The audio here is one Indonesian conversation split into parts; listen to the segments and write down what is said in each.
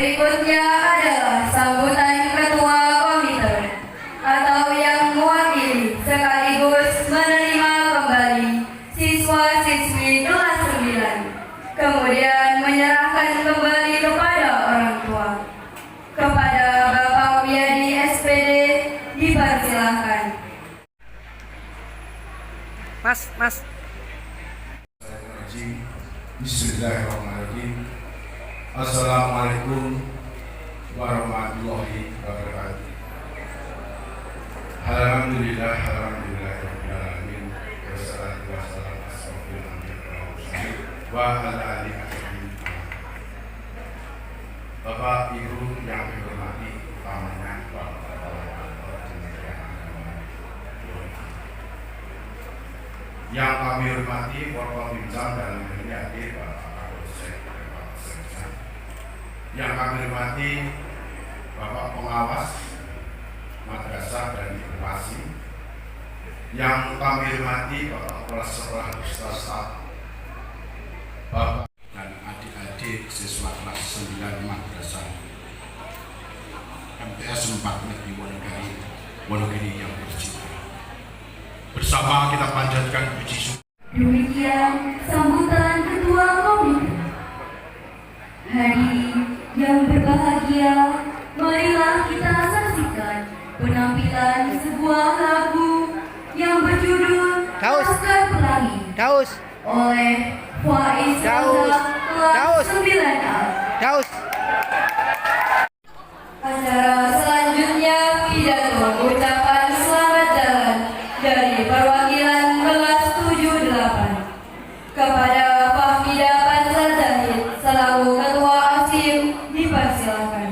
Berikutnya adalah sambutan Ketua Komite atau yang mewakili sekaligus menerima kembali siswa-siswi kelas 9. Kemudian menyerahkan kembali kepada orang tua. Kepada Bapak Wiyadi SPD dipersilahkan. Mas. Bismillahirrahmanirrahim. Assalamualaikum warahmatullahi wabarakatuh. Alhamdulillah, rabbil alamin. Wassalatu wassalamu ala asyrofil anbiya'i wal mursalin wa ala alihi wasallam. Bapak Ibu yang kami hormati, utamanya Bapak yang kami hormati, Bapak Bincang dalam ini hadir Bapak yang kami hormati Bapak Pengawas Madrasah dan Inovasi, yang kami hormati Bapak Kepala Sekolah Ustaz Bapak dan adik-adik siswa kelas 9 Madrasah MTS 4 Negeri Wonogiri yang bercinta. Bersama kita panjatkan puji syukur. Demikian sambutan Ketua Komite. Hadirin yang berbahagia, marilah kita saksikan penampilan sebuah lagu yang berjudul Laskar Pelangi oleh Faiz kelas 9A. Acara selanjutnya pidato ucapan selamat jalan dari perwakilan kelas 7-8 kepada Fahmida Fansal Zahid selaku Ketua ASIM dipersilakan.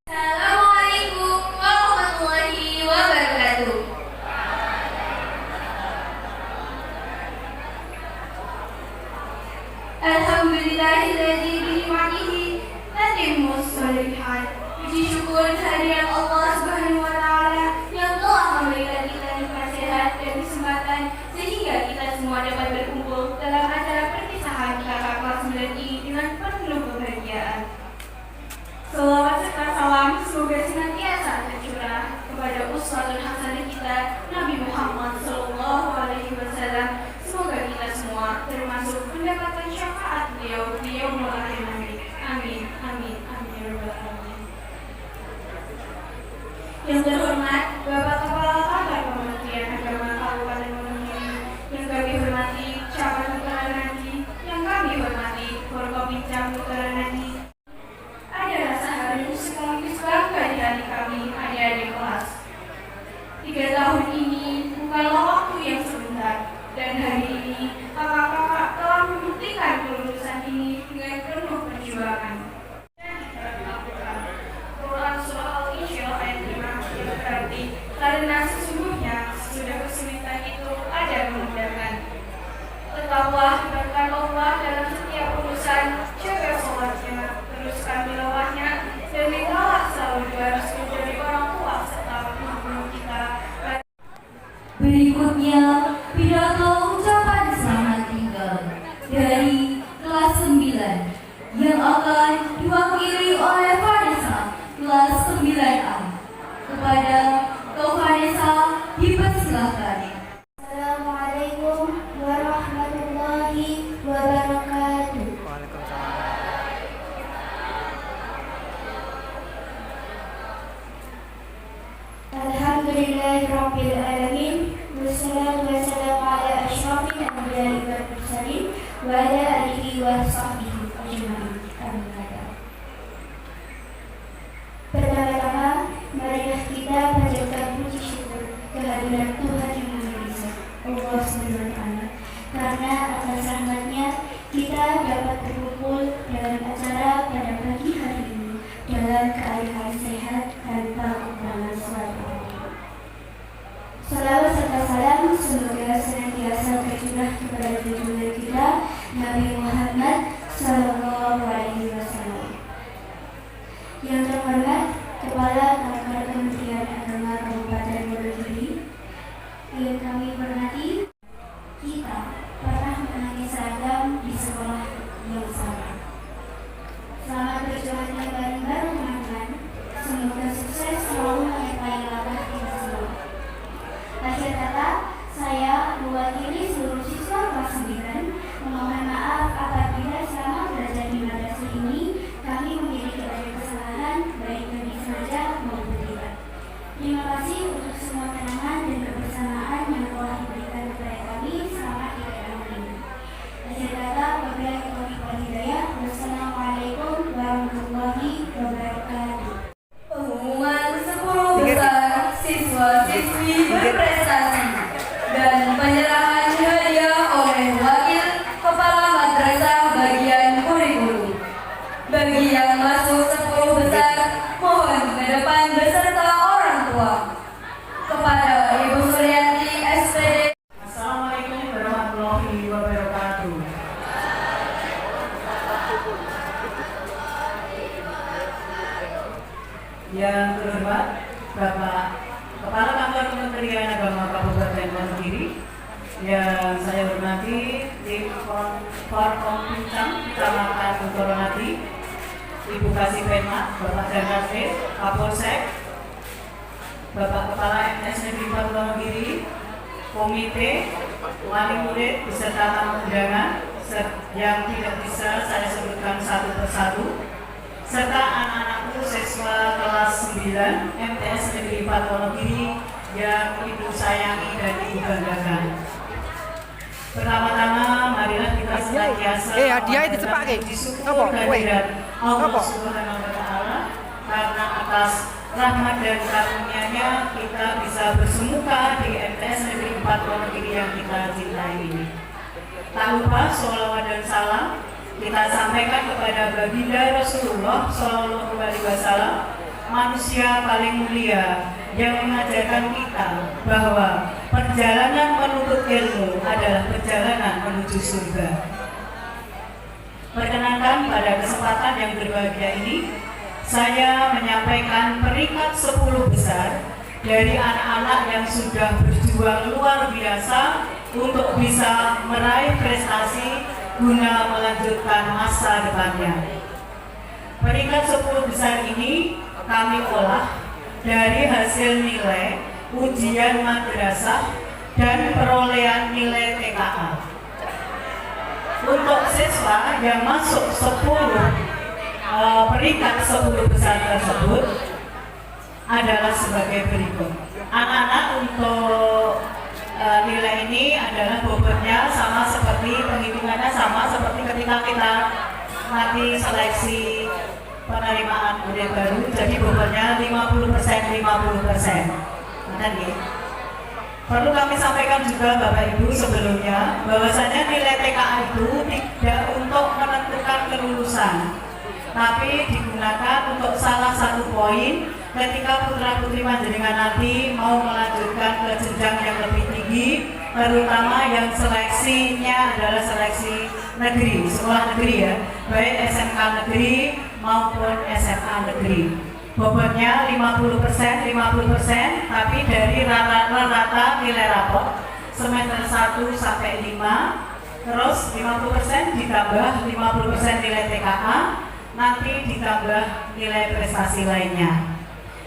Assalamualaikum warahmatullahi wabarakatuh. Alhamdulillahilladzi binikmatihi tatimmus shalihat. Puji syukur kehadiran Allah Subhanahu wa taala yang telah memberikan kita nikmat sehat dan kesempatan sehingga kita semua dapat berkumpul dalam acara perpisahan kakak kelas 9 ini dengan penuh kebahagiaan. Selawat serta salam semoga senantiasa tercurah kepada uswatun hasanah kita Nabi Muhammad SAW. Semoga kita semua termasuk mendapatkan syafaat beliau di yaumul akhir nanti. Amin ya rabbal alamin. Yang terhormat Bapak Kepala Kantor Kementerian Agama Kabupaten Wonogiri, yang kami hormati Camat Utara Nadi, yang kami hormati Forkopincam Utara Nadi. Ada rasa haru sekaligus bangga di hati kami adik-adik kelas. 3 tahun ini bukanlah waktu yang sebentar, dan hari ini kakak-kakak telah membuktikan kelulusan ini dengan penuh perjuangan. Quran surah Al-Insyirah ayat 5 yang berarti, karena sesungguhnya sesudah kesulitan itu ada kemudahan. Tetaplah libatkan Allah dalam setiap urusan, jaga sholatnya, teruskan tilawahnya, dan mintalah selalu restu dari orang tua serta guru kita. Berikutnya pidato ucapan selamat tinggal dari kelas 9 yang akan diwakili oleh Vanessa kelas 9A. Kepada Kak Vanessa dipersilahkan. Assalamualaikum warahmatullahi wabarakatuh. Alhamdulillahirabbil alamin. Wassalatu wassalamu ala asyrofil anbiya'i wal mursalin wa ala alihi wa sahbihi ajma'in. Pertama-tama, marilah kita panjatkan puji syukur kehadiran Tuhan yang Maha Esa, Allah SWT, karena atas rahmatnya kita dapat berkumpul dalam acara pada pagi hari ini dalam keadaan sehat tanpa kekurangan suatu. Salawat serta salam semoga senantiasa tercurah kepada junjungan kita Nabi Muhammad SAW. Yang terhormat Kepala Kantor Kementerian Agama Kabupaten Wonogiri, yang kami hormati, kita pernah mengenai seragam di sekolah yang sama. Selamat berjuang kembali Yang terhormat Bapak Kepala Kantor Kementerian Agama Kabupaten Wonogiri, yang saya hormati tim Forkompintan Kecamatan Koronadi, Ibu Kasih Penma, Bapak Jakarta, Kapolsek, Bapak Kepala MTs Negeri 4 Wonogiri, Komite, Wali Murid beserta tamu undangan yang tidak bisa saya sebutkan satu persatu, serta anak-anakku siswa kelas 9 MTs Negeri 4 Wonogiri yang ibu sayangi dan ibu banggakan. Pertama-tama marilah kita senantiasa hadiah itu cepake. bersyukur kehadirat Allah Subhanahu wa taala karena atas rahmat dan karunia-Nya kita bisa bersemuka di MTs Negeri 4 Wonogiri yang kita cintai ini. Tak lupa sholawat dan salam kita sampaikan kepada baginda Rasulullah Shallallahu Alaihi Wasallam, manusia paling mulia yang mengajarkan kita bahwa perjalanan menuntut ilmu adalah perjalanan menuju surga. Perkenankan pada kesempatan yang berbahagia ini, saya menyampaikan peringkat 10 besar dari anak-anak yang sudah berjuang luar biasa untuk bisa meraih prestasi guna melanjutkan masa depannya. Peringkat 10 besar ini kami olah dari hasil nilai ujian madrasah dan perolehan nilai TKA. Untuk siswa yang masuk 10 peringkat 10 besar tersebut adalah sebagai berikut. Anak-anak untuk nilai ini adalah bobotnya sama seperti penghitungannya sama seperti ketika kita nanti seleksi penerimaan murid baru, jadi bobotnya 50%. Perlu kami sampaikan juga Bapak Ibu sebelumnya bahwasanya nilai TKA itu tidak untuk menentukan kelulusan, tapi digunakan untuk salah satu poin ketika putra-putri panjenengan nanti mau melanjutkan ke jenjang yang lebih tinggi, terutama yang seleksinya adalah seleksi negeri, sekolah negeri ya, baik SMK negeri maupun SMA negeri. Bobotnya 50%, tapi dari rata-rata nilai rapot semester 1 sampai 5, terus 50% ditambah 50% nilai TKA, nanti ditambah nilai prestasi lainnya.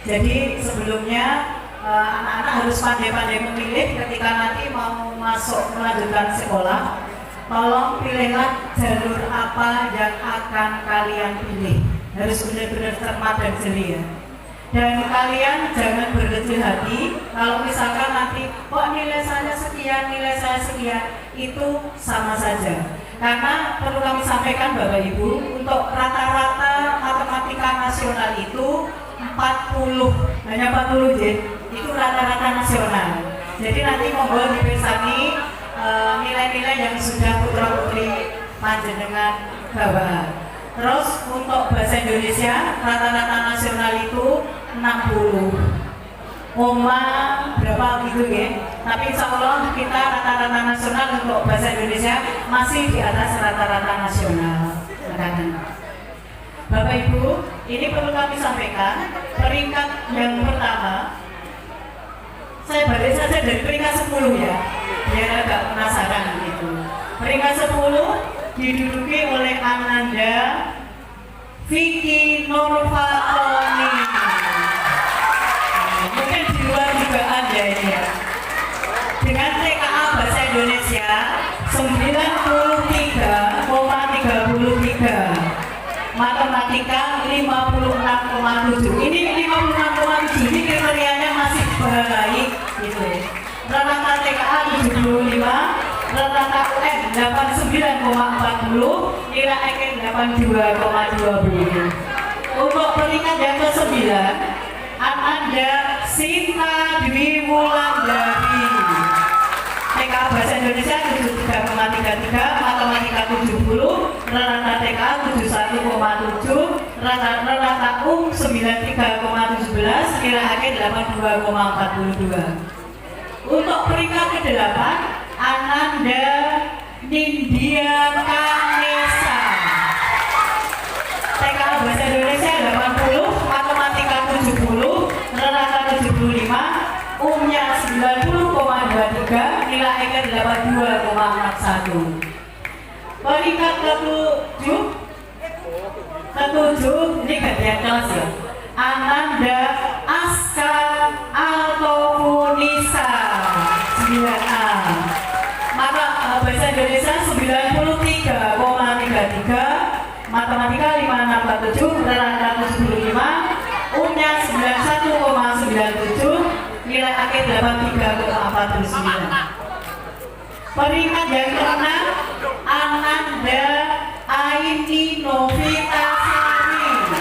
Jadi sebelumnya anak-anak harus pandai-pandai memilih ketika nanti mau masuk melanjutkan sekolah. Tolong pilihlah jalur apa yang akan kalian pilih. Harus benar-benar cermat dan jeli ya. Dan kalian jangan berkecil hati kalau misalkan nanti kok nilai saya sekian, itu sama saja. Karena perlu kami sampaikan Bapak Ibu, untuk rata-rata matematika nasional itu 40, hanya 40 itu rata-rata nasional. Jadi nanti monggo dipirsani nilai-nilai yang sudah putra-putri panjenengan bawa. Terus untuk bahasa Indonesia rata-rata nasional itu 60, berapa gitu ya. Tapi insya Allah kita rata-rata nasional untuk bahasa Indonesia masih di atas rata-rata nasional. Bapak Ibu, ini perlu kami sampaikan peringkat yang pertama. Saya balik saja dari peringkat 10 ya, biar agak penasaran gitu. Peringkat 10 diduduki oleh Ananda Vicky Nurfatoni. Mungkin di luar juga ada ini ya. Dengan TKA Bahasa Indonesia 93,33, matematika 56,7. Ini 56,7 ini kriterianya masih baik gitu ya. Rata-rata TKA 75, rata-rata UN 89,40, nilai IQ 82,20. Untuk peringkat yang ke-9, Ananda Sinta Dwi Wulandari. TKA Bahasa Indonesia 73,33, matematika 70, rata-rata TKA 71,7, rata-rata 93,17, nilai IQ 82,42. Untuk peringkat ke-8, Ananda Nindya Kanesa. TKA Bahasa Indonesia 80, matematika 70, akhir 82,61. Peringkat ketujuh ini gantian kelas ya. Ananda Aska Altofunisa 9A. Maka bahasa Indonesia 93,33, matematika 5647, rata 75, umumnya 91,97, nilai akhir 83,49. Peringkat yang keenam Ananda Aini Novitasari,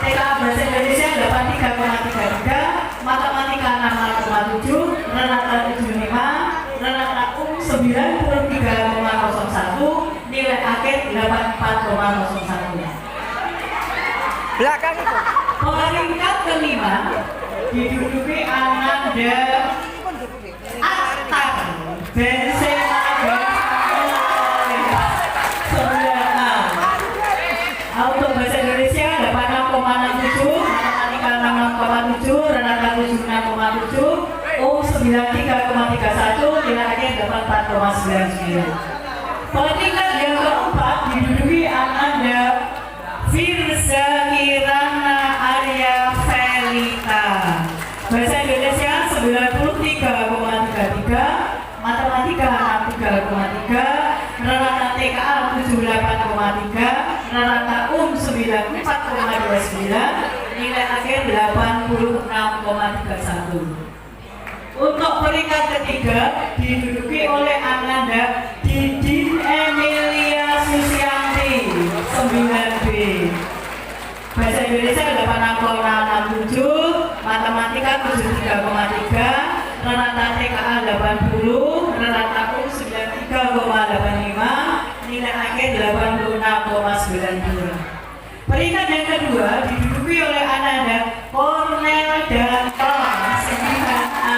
TKA Bahasa Indonesia 83,33, matematika 66,7, rata 75, rata 93,01, nilai akhir 84,01. Belakang itu. Peringkat kelima diduduki Ananda Aktar Benzema untuk bahasa Indonesia 86,67, matematika 66,7, rata 76,7, 93,31, nilai akhir 84,99. Peringkat yang keempat diduduki Ananda Firza Kirana Arya Felita, bahasa Indonesia 93,33, matematika 63,3, rata TKA 78,3, rata 94,29, nilai akhir 86,31. Untuk peringkat ketiga diduduki oleh Ananda Didin Emilia Susianti 9B, bahasa Indonesia 86,67, matematika 73,3, rata TKA 80, rata 93,85, nilai akhir 86,92. Peringkat yang kedua diduduki oleh Ananda Cornel Danton 9A,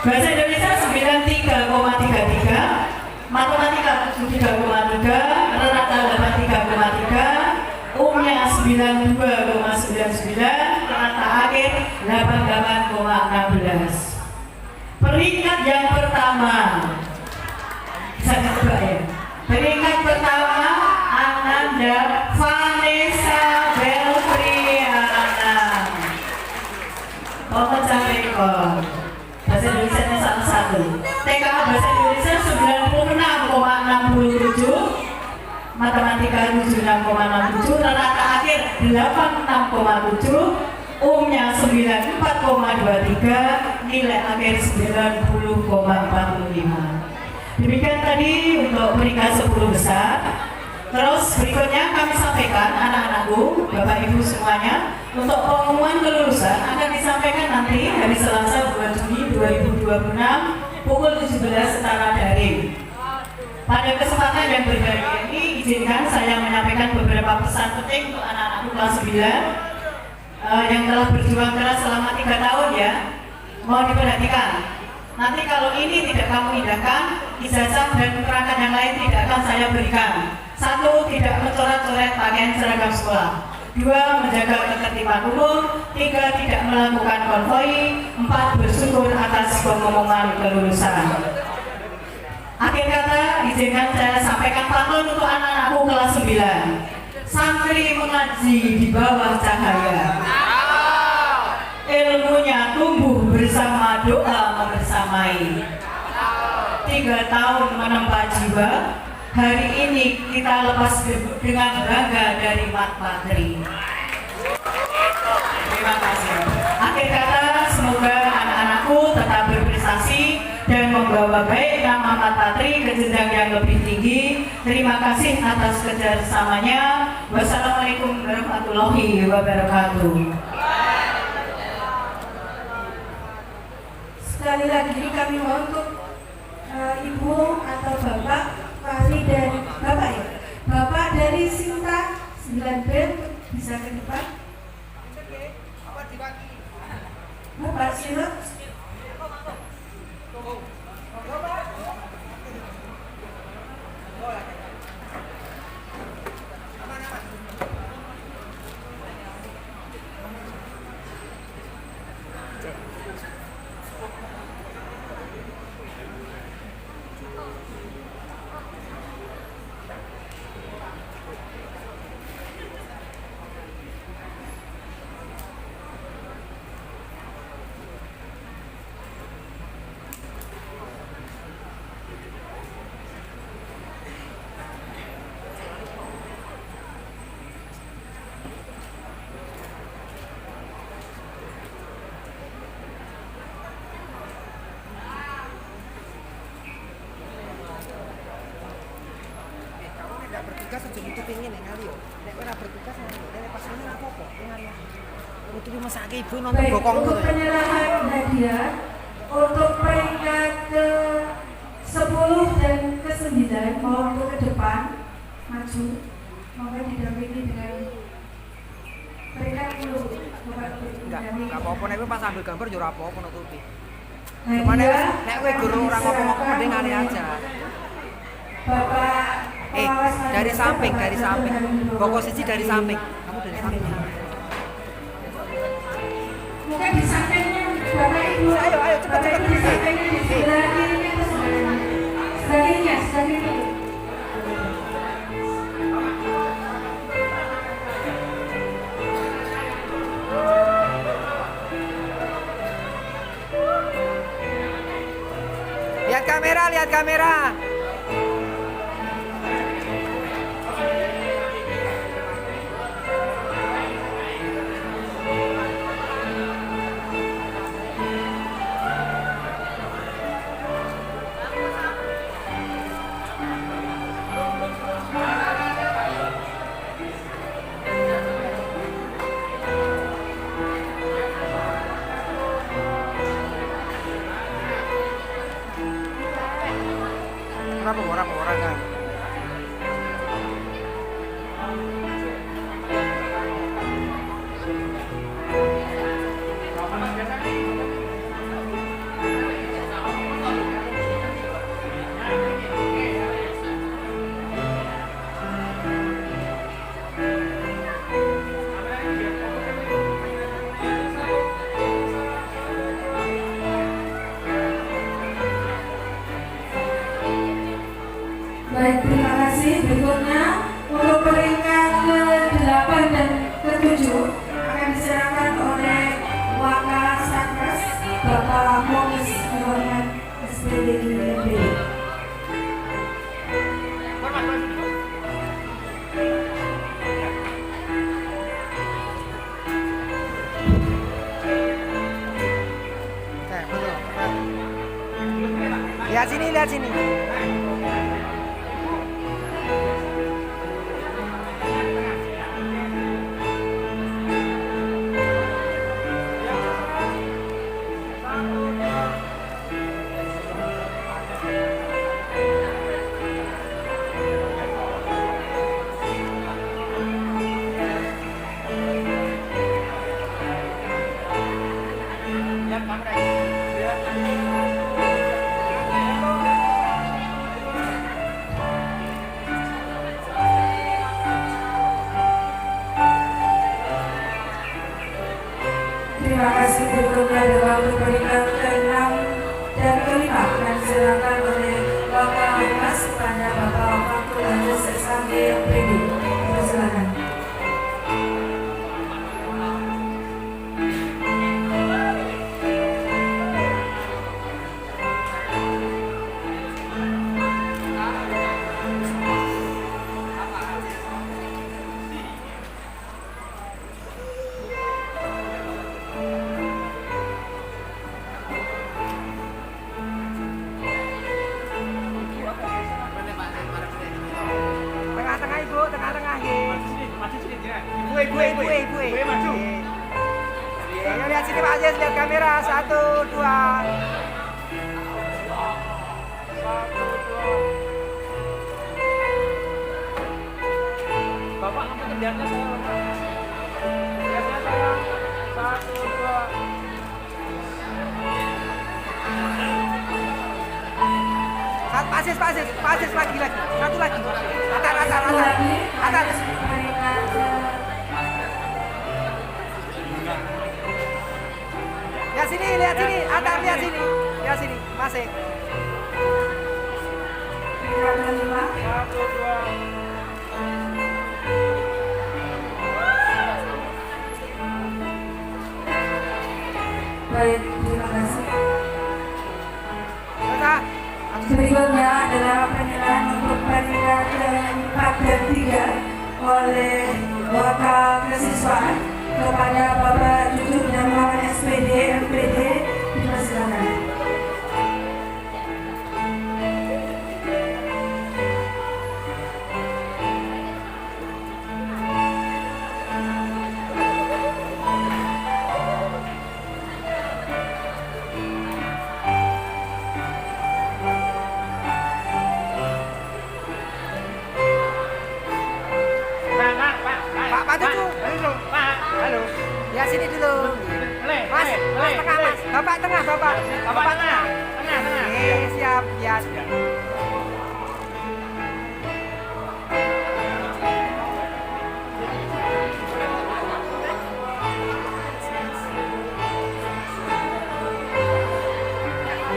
bahasa Indonesia 93,33, matematika 73,3, rata 83,3, umumnya 92,99, rata akhir 88,16. Peringkat yang pertama, saya coba ya. Peringkat pertama Ananda Vanessa Beltriana, pemecah rekor bahasa Indonesia salah satu. TKA bahasa Indonesia 96,67, matematika 76,67, rata akhir 86,7, umumnya 94,23, nilai akhir 90,45. Demikian tadi untuk peringkat 10 besar. Terus berikutnya kami sampaikan anak-anakku, Bapak Ibu semuanya, untuk pengumuman kelulusan akan disampaikan nanti hari Selasa 2 Juni 2026 pukul 17 secara daring. Pada kesempatan yang berbahagia ini, izinkan saya menyampaikan beberapa pesan penting untuk anak-anakku kelas 9 yang telah berjuang keras selama 3 tahun ya. Mohon diperhatikan. Nanti kalau ini tidak kamu indahkan, ijazah dan keterangan yang lain tidak akan saya berikan. 1. Tidak mencoret-coret pakaian seragam sekolah. 2. Menjaga ketertiban umum. 3. Tidak melakukan konvoi. 4. Bersyukur atas pengumuman kelulusan. Akhir kata, izinkan saya sampaikan pantun untuk anak-anakku kelas 9. Santri mengaji di bawah cahaya, ilmunya tumbuh bersama doa membersamai. 3 tahun menempa jiwa, hari ini kita lepas dengan bangga dari Mat Patri. Terima kasih. Akhir kata, semoga anak-anakku tetap berprestasi dan membawa baik nama Mat Patri ke jenjang yang lebih tinggi. Terima kasih atas kerjasamanya. Wassalamualaikum warahmatullahi wabarakatuh. Sekali lagi kami mohon untuk Ibu atau Bapak wali dari Bapak ya, Bapak dari Sinta 9B bisa ke depan. Bapak silakan. bertugas aja nutupi ngene kali yo. Nek ora bertugas nek pas ngene ora apa-apa. Nutupi mesake ibu nonton Baik, bokong untuk tuh. penyerahan hadiah untuk peringkat ke 10 dan ke 9 mohon ke depan maju, mohon didampingi dengan peringkat 10. Enggak apa-apa nek pas ambil gambar yo ora apa-apa nutupi. Hadiah Cuma nek kowe guru ora ngomong-ngomong mending ngene aja. Bapak pengawas Dari samping, Bapak dari samping. Widodo. Pokok siji dari samping. Kamu dari samping. Mungkin di sampingnya Bapak Ibu. Ayo, cepat, Bapak Ibu cepat. di sampingnya di sebelah kirinya atau sebelah kirinya, sebelah kiri. Lihat kamera, lihat kamera. Ora apa kan. Baik, terima kasih. Berikutnya untuk peringkat ke-8 dan ke-7 akan diserahkan oleh Wakasatgas Bapak Momis Muhammad SPD IMB. Betul. Lihat sini, lihat sini. Terima kasih. Berikutnya adalah untuk peringkat ke-6 dan ke-5 akan diserahkan oleh Wakasatgas kepada Bapak Wakil Lanjut SKG PD. Silakan. Tengah-tengah ibu, tengah-tengah. Ibu. Maju. Ayo lihat sini Pak Aziz, lihat kamera. 1, 2. Bapak kamu kerjanya saya. Lihatnya saya. 1, 2. Pak Aziz lagi. Satu lagi. Atas. Lihat sini. Atas, lihat sini. Masih. Peringkat ke-5. 1, 2. Baik, terima kasih. Selesai. Berikutnya adalah penyerahan untuk peringkat ke-4 dan 3 oleh Wakil Kesiswaan kepada Bapak Jujur dan Lawan SPD MPD. Dipersilakan. Bapak tengah, Bapak. Bapak tengah. Tengah. Siap, ya.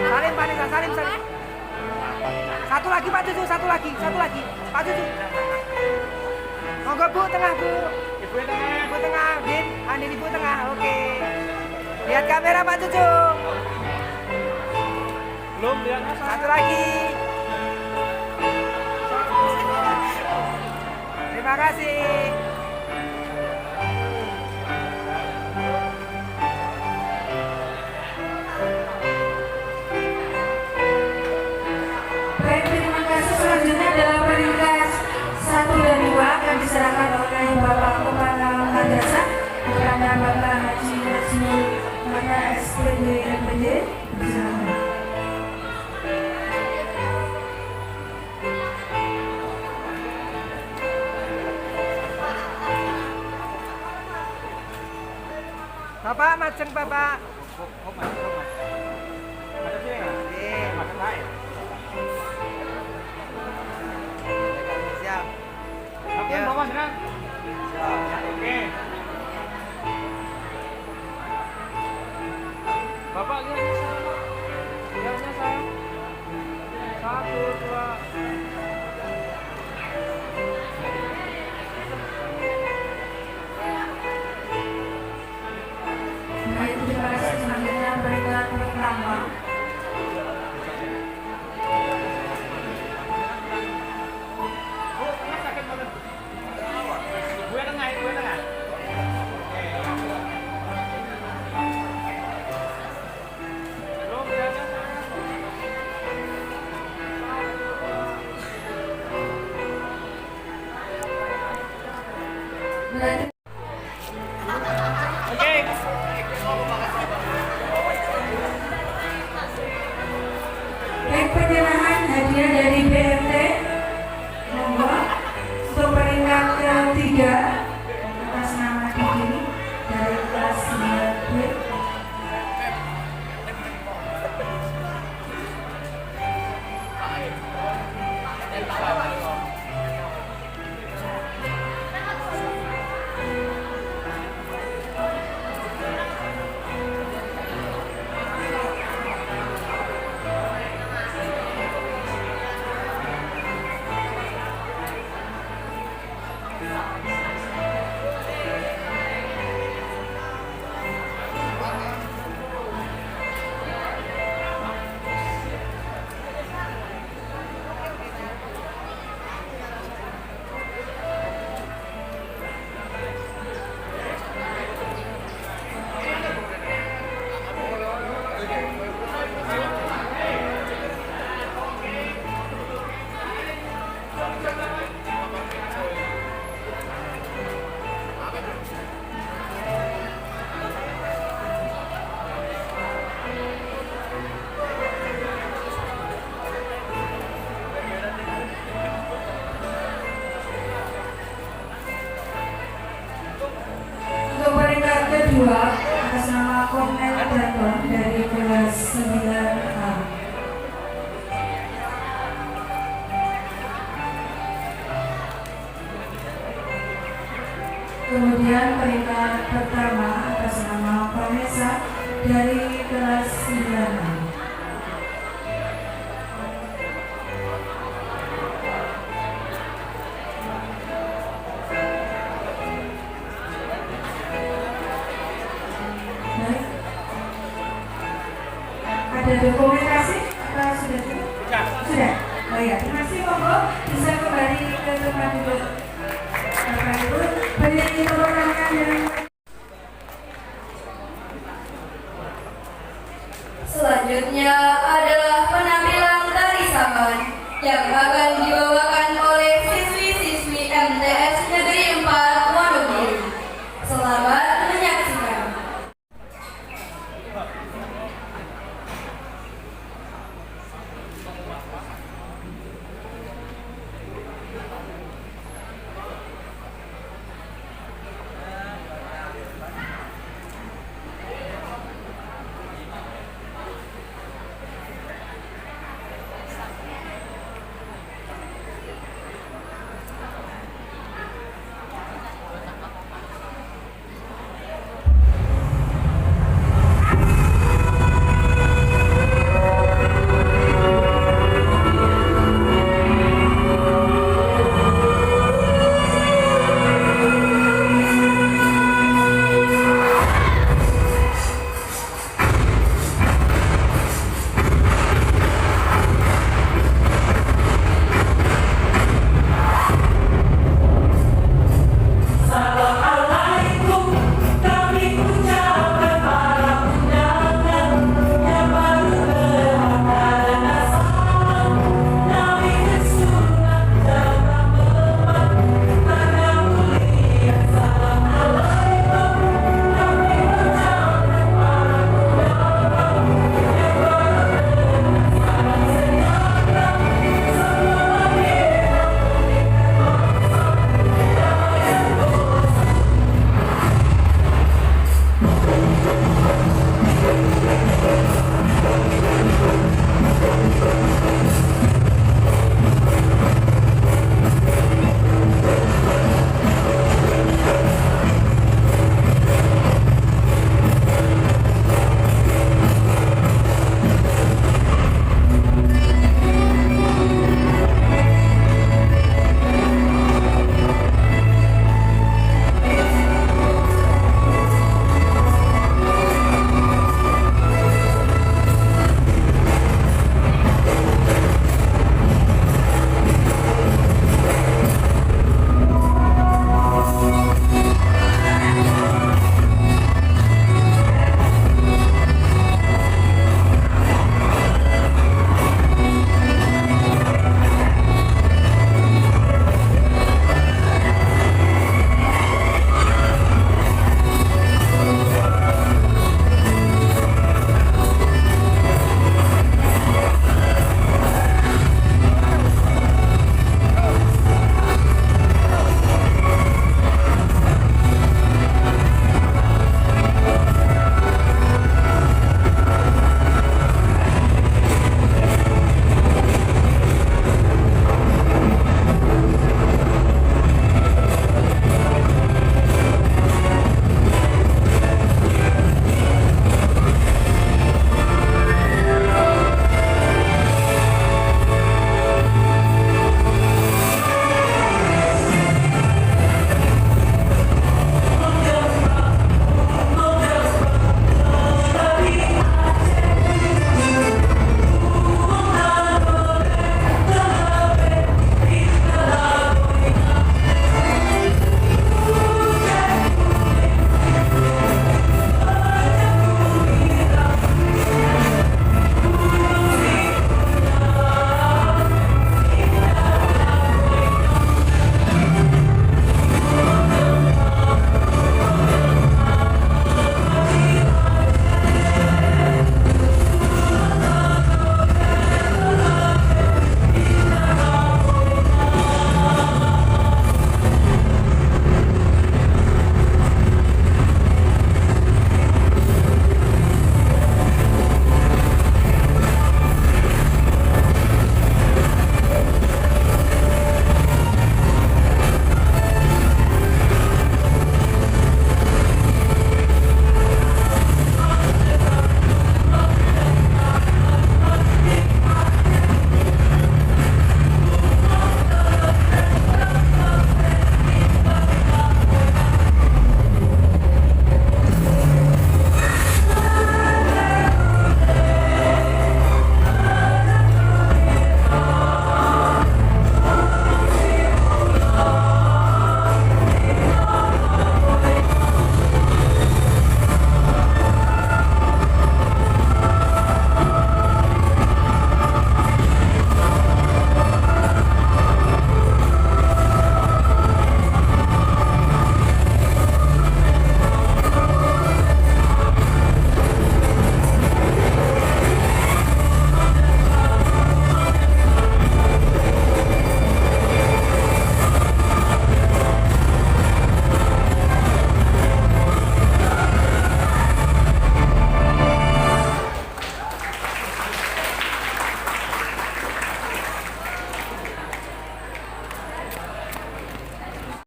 Salim, Pak Nisa, salim. Satu lagi, Pak Cucu, satu lagi. Pak Cucu. Monggo Bu, tengah Bu. Ibu tengah, Din. Andin Ibu tengah, oke. Lihat kamera Pak Cucu. Belum lihat. Satu lagi. Terima kasih. Baik, terima kasih. Selanjutnya adalah peringkat 1 dan 2 akan diserahkan oleh Bapak Kepala Madrasah kepada Bapak Haji Najmul Maka SPD MPD. Silakan. Bapak, majeng Bapak. Siap. Ya. Oke. Bapak lihatnya saya. 1, 2. Baik, terima kasih. Selanjutnya peringkat pertama. Berarti baik, penyerahan hadiah dari BMT monggo untuk peringkat ketiga atas nama Diki dari kelas 9B. Untuk peringkat kedua atas nama Komnet Dragon dari kelas 9A. Kemudian peringkat pertama atas nama Vanessa dari kelas 9A. Baik. Ada dokumentasi atau sudah cukup? Sudah. Oh ya, terima kasih. Monggo bisa kembali ke tempat duduk. Bapak Ibu, beri tepuk tangan yang Selanjutnya adalah penampilan tari saman yang akan dibawakan